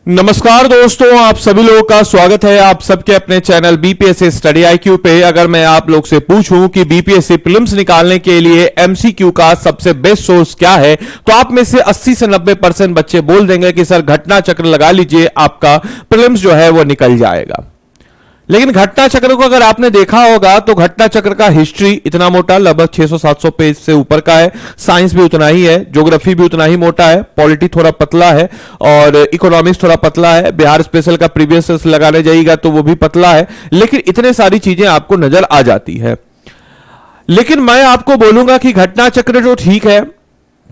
नमस्कार दोस्तों, आप सभी लोगों का स्वागत है आप सबके अपने चैनल बीपीएससी स्टडी आईक्यू पे। अगर मैं आप लोग से पूछूं कि बीपीएससी प्रीलिम्स निकालने के लिए एमसीक्यू का सबसे बेस्ट सोर्स क्या है, तो आप में से 80 से 90% बच्चे बोल देंगे कि सर घटना चक्र लगा लीजिए, आपका प्रीलिम्स जो है वो निकल जाएगा। लेकिन घटना चक्र को अगर आपने देखा होगा तो घटना चक्र का हिस्ट्री इतना मोटा, लगभग 600-700 पेज से ऊपर का है। साइंस भी उतना ही है, ज्योग्राफी भी उतना ही मोटा है, पॉलिटी थोड़ा पतला है और इकोनॉमिक्स थोड़ा पतला है। बिहार स्पेशल का प्रीवियस लगाने जाइएगा तो वो भी पतला है, लेकिन इतने सारी चीजें आपको नजर आ जाती है। लेकिन मैं आपको बोलूंगा कि घटना चक्र जो ठीक है,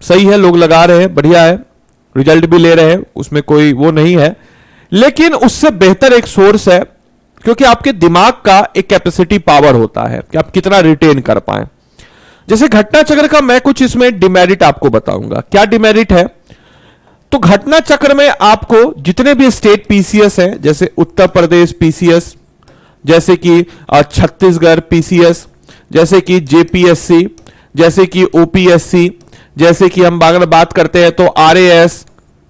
सही है, लोग लगा रहे हैं, बढ़िया है, रिजल्ट भी ले रहे हैं, उसमें कोई वो नहीं है। लेकिन उससे बेहतर एक सोर्स है, क्योंकि आपके दिमाग का एक कैपेसिटी पावर होता है कि आप कितना रिटेन कर पाए। जैसे घटना चक्र का मैं कुछ इसमें डिमेरिट आपको बताऊंगा। क्या डिमेरिट है? तो घटना चक्र में आपको जितने भी स्टेट पीसीएस हैं, जैसे उत्तर प्रदेश पीसीएस, जैसे कि छत्तीसगढ़ पीसीएस, जैसे कि जेपीएससी, जैसे कि ओपीएससी, जैसे कि हम अगर बात करते हैं तो आरएएस,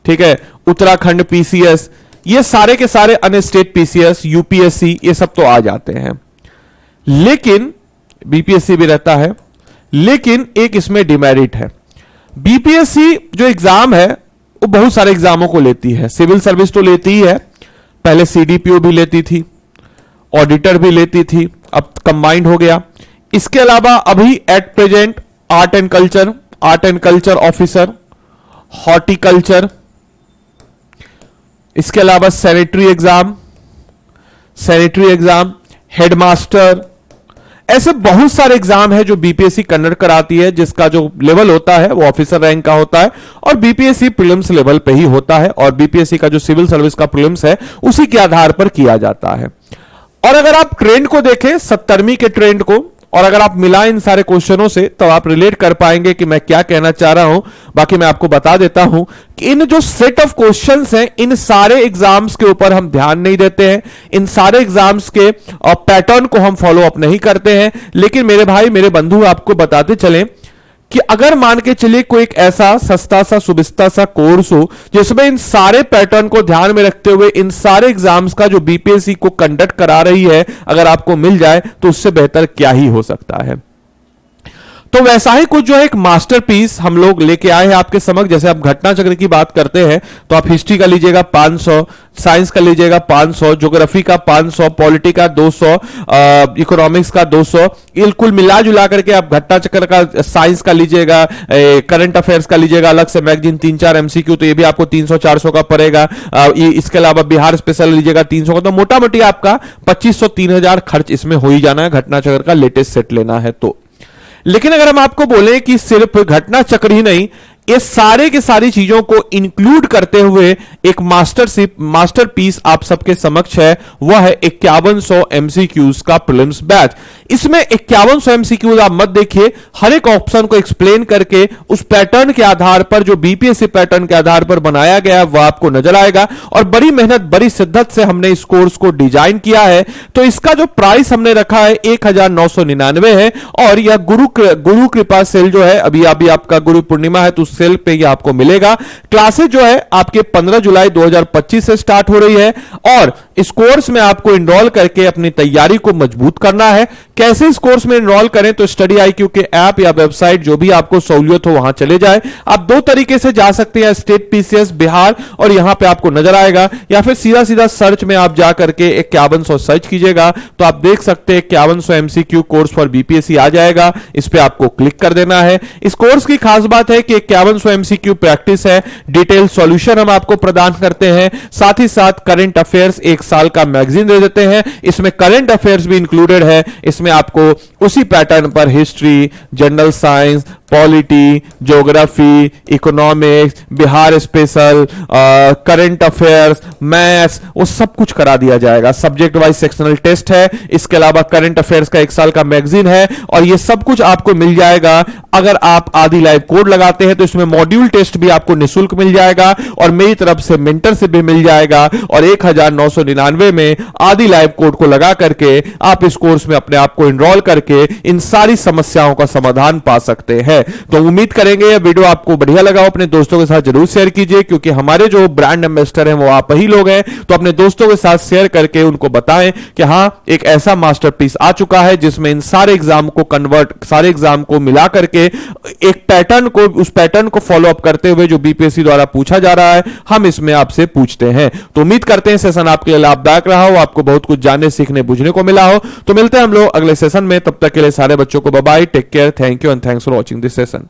ठीक है, उत्तराखंड पीसीएस, ये सारे के सारे अन्य स्टेट पीसीएस, यूपीएससी, ये सब तो आ जाते हैं। लेकिन बीपीएससी भी रहता है, लेकिन एक इसमें डिमेरिट है। बीपीएससी जो एग्जाम है वो बहुत सारे एग्जामों को लेती है। सिविल सर्विस तो लेती ही है, पहले सीडीपीओ भी लेती थी, ऑडिटर भी लेती थी, अब कंबाइंड हो गया। इसके अलावा अभी at present art and culture officer, horticulture, इसके अलावा सैनिटरी एग्जाम, हेडमास्टर, ऐसे बहुत सारे एग्जाम है जो बीपीएससी कंडक्ट कराती है, जिसका जो लेवल होता है वो ऑफिसर रैंक का होता है और बीपीएससी प्रीलिम्स लेवल पे ही होता है। और बीपीएससी का जो सिविल सर्विस का प्रीलिम्स है उसी के आधार पर किया जाता है। और अगर आप ट्रेंड को देखें, 70वीं के ट्रेंड को, और अगर आप मिलाएं इन सारे क्वेश्चनों से, तो आप रिलेट कर पाएंगे कि मैं क्या कहना चाह रहा हूं। बाकी मैं आपको बता देता हूं कि इन जो सेट ऑफ क्वेश्चंस हैं, इन सारे एग्जाम्स के ऊपर हम ध्यान नहीं देते हैं, इन सारे एग्जाम्स के पैटर्न को हम फॉलो अप नहीं करते हैं। लेकिन मेरे भाई, मेरे बंधु, आपको बताते चलें कि अगर मान के चलिए कोई एक ऐसा सस्ता सा सुबिस्ता सा कोर्स हो जिसमें इन सारे पैटर्न को ध्यान में रखते हुए इन सारे एग्जाम्स का जो बीपीएससी को कंडक्ट करा रही है, अगर आपको मिल जाए तो उससे बेहतर क्या ही हो सकता है। तो वैसा ही कुछ जो है एक मास्टरपीस हम लोग लेके आए हैं आपके समक्ष। जैसे आप घटना चक्र की बात करते हैं तो आप हिस्ट्री का लीजिएगा 500, साइंस का लीजिएगा 500, ज्योग्राफी का 500, पॉलिटी का 200, इकोनॉमिक्स का 200, कुल मिला जुला करके आप घटना चक्र का साइंस का लीजिएगा, करंट अफेयर्स का लीजिएगा अलग से मैगजीन 3-4 एमसीक्यू, तो ये भी आपको 300-400 का पड़ेगा। इसके अलावा बिहार स्पेशल लीजिएगा 300 का, तो मोटा मोटी आपका 2500-3000 खर्च इसमें हो ही जाना है घटना चक्र का लेटेस्ट सेट लेना है तो। लेकिन अगर हम आपको बोले कि सिर्फ घटना चक्र ही नहीं, ये सारे के सारी चीजों को इंक्लूड करते हुए एक मास्टरपीस आप सबके समक्ष है, वह है 5100 एमसीक्यूज का प्रीलिम्स बैच। इसमें 5100 एमसीक्यूज आप मत देखिए, हर एक ऑप्शन को एक्सप्लेन करके उस पैटर्न के आधार पर, जो बीपीएससी पैटर्न के आधार पर बनाया गया है, वह आपको नजर आएगा। और बड़ी मेहनत, बड़ी शिद्दत से हमने इस कोर्स को डिजाइन किया है। तो इसका जो प्राइस हमने रखा है 1999 है। और यह गुरु कृपा सेल जो है, अभी आपका गुरु पूर्णिमा है तो सेल पे ये आपको मिलेगा। क्लासेस जो है आपके 15 जुलाई 2025 से स्टार्ट हो रही है और इस कोर्स में आपको इनरोल करके अपनी तैयारी को मजबूत करना है। कैसे इस कोर्स में इनरोल करें? तो स्टडी आईक्यू के ऐप या वेबसाइट, जो भी आपको सहूलियत हो वहां चले जाए। आप दो तरीके से जा सकते हैं, स्टेट पीसीएस बिहार, और यहां पे आपको नजर आएगा, या फिर सीधा सर्च में आप जा करके 5100 सर्च कीजिएगा तो आप देख सकते हैं 5100 एमसीक्यू कोर्स फॉर बीपीएससी आ जाएगा। इस पे आपको क्लिक कर देना है। इस कोर्स की खास बात है कि 5100 एमसीक्यू प्रैक्टिस है, डिटेल सॉल्यूशन हम आपको प्रदान करते हैं, साथ ही साथ करंट अफेयर्स 1 साल का मैगजीन दे देते हैं। इसमें करंट अफेयर्स भी इंक्लूडेड है। इसमें आपको उसी पैटर्न पर history, general science, polity, geography, economics, Bihar special, current affairs, maths, वो सब कुछ करा दिया जाएगा। सब्जेक्ट वाइज सेक्शनल टेस्ट है, इसके अलावा करंट अफेयर्स का 1 साल का मैगजीन है, और ये सब कुछ आपको मिल जाएगा। अगर आप आदि लाइव कोड लगाते हैं तो इसमें मॉड्यूल टेस्ट भी आपको निःशुल्क मिल जाएगा, और मेरी तरफ से मेंटरशिप भी मिल जाएगा। और 1999 में आदि लाइव कोड को लगा करके आप इस कोर्स में अपने आप को इनरोल करके इन सारी समस्याओं का समाधान पा सकते हैं। तो उम्मीद करेंगे यह वीडियो आपको बढ़िया लगा हो, अपने दोस्तों के साथ जरूर शेयर कीजिए, क्योंकि हमारे जो ब्रांड एम्बेसडर हैं वो आप ही लोग हैं। तो अपने दोस्तों के साथ शेयर करके उनको बताएं कि हाँ, एक ऐसा मास्टरपीस आ चुका है जिसमें इन सारे एग्जाम को सारे एग्जाम को मिला करके एक पैटर्न को, उस पैटर्न को फॉलो अप करते हुए जो बीपीएससी द्वारा पूछा जा रहा है, हम इसमें आपसे पूछते हैं। तो उम्मीद करते हैं सेशन आपके लिए लाभदायक रहा हो, आपको बहुत कुछ जानने सीखने बुझने को मिला हो। तो मिलते हैं हम लोग अगले सेशन में, तब तक के लिए सारे बच्चों को bye bye, take care, thank you and thanks for watching this session.